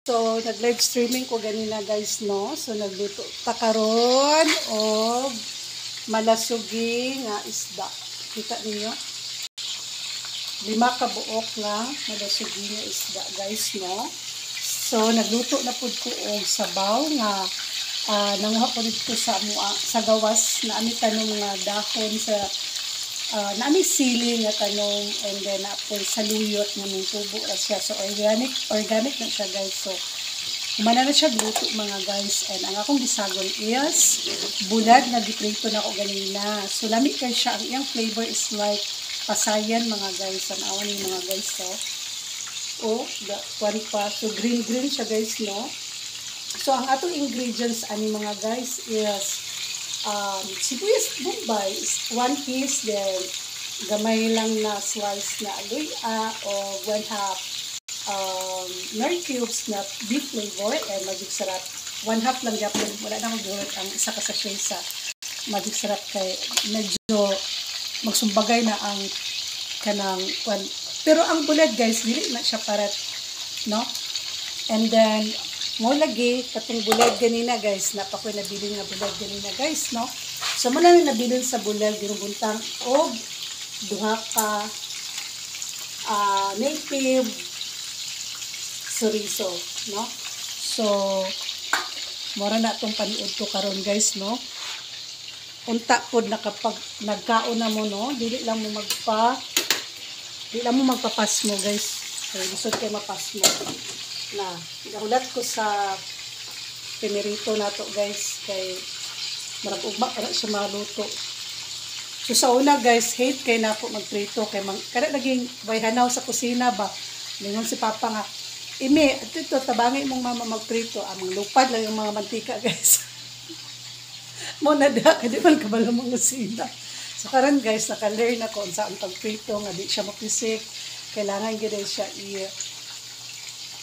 So, nag-live streaming ko ganina guys, no? So, nagluto ta karon og malasugi nga isda. Kita niyo? 5 ka buok nga malasugi nga isda guys, no? So, nagluto na pud ko og sabaw nga nanguha ko dito sa gawas na ami tanong nga dahon sa naami sili nga tanong, and then apple saluyot nga may tubo na siya. So organic na siya guys. So humana na siya luto mga guys, and ang akong gisagon is bulad na giprito na ako ganina. So lami kay siya, ang iyang flavor is like pasayan mga guys. Tanawan ni mga guys. So so green siya guys, no? So ang atong ingredients ani mga guys is sibuyas bombay is 1 piece, then gamay lang na slice na aluya o 1/2 nor cubes na beef flavor and magic sarap. 1/2 lang yapon, wala na akong gulot ang isa ka sachet sa magic sarap kay medyo magsumbagay na ang kanang pero ang bulad guys dili na siya parat, no? And then mo lagi katong bulad ganina guys, napakoy nabili nga bulad ganina guys, no? So mo lang nabili sa bulad ginubuntang og duha ka native chorizo, no? So mora na tong paniud ko karon guys, no? Unta pod na kapag nagkaon na mo, no? Dili lang mo magpapas mo guys. Kaya lisod kay mapas mo na nahulat ko sa pinirito na to guys, kay marag ugma para siya maluto. So sa una guys, hate kay na ako magprito kay kada naging bayhanaw sa kusina ba, ningon si papa nga imi ito tabangi mong mama magprito, amang lupad lang yung mga mantika guys. Mo na da kay di man kabalo mga kusina. So karon guys, naka-learn ako unsa ang pagprito nga di siya mapisik, kailangan gid siya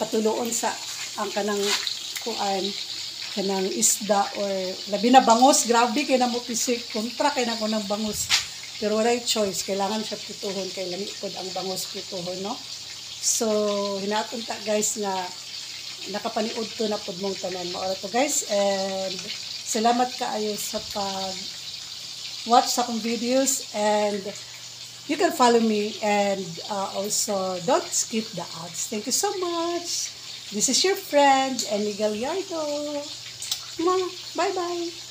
patuloon sa ang kanang kanang isda or labi na bangus. Grabe kay na mo pisik, kontra kay na ko ng bangus, pero wala choice, kailangan siya pituhon kay lami pod ang bangus pituhon, no? So hinaton ta guys nga nakapaniud to na pod mong tanan mo to guys, and salamat kaayo sa pag watch sa akong videos, and you can follow me, and also don't skip the ads. Thank you so much. This is your friend, Eni Gallardo. Bye-bye.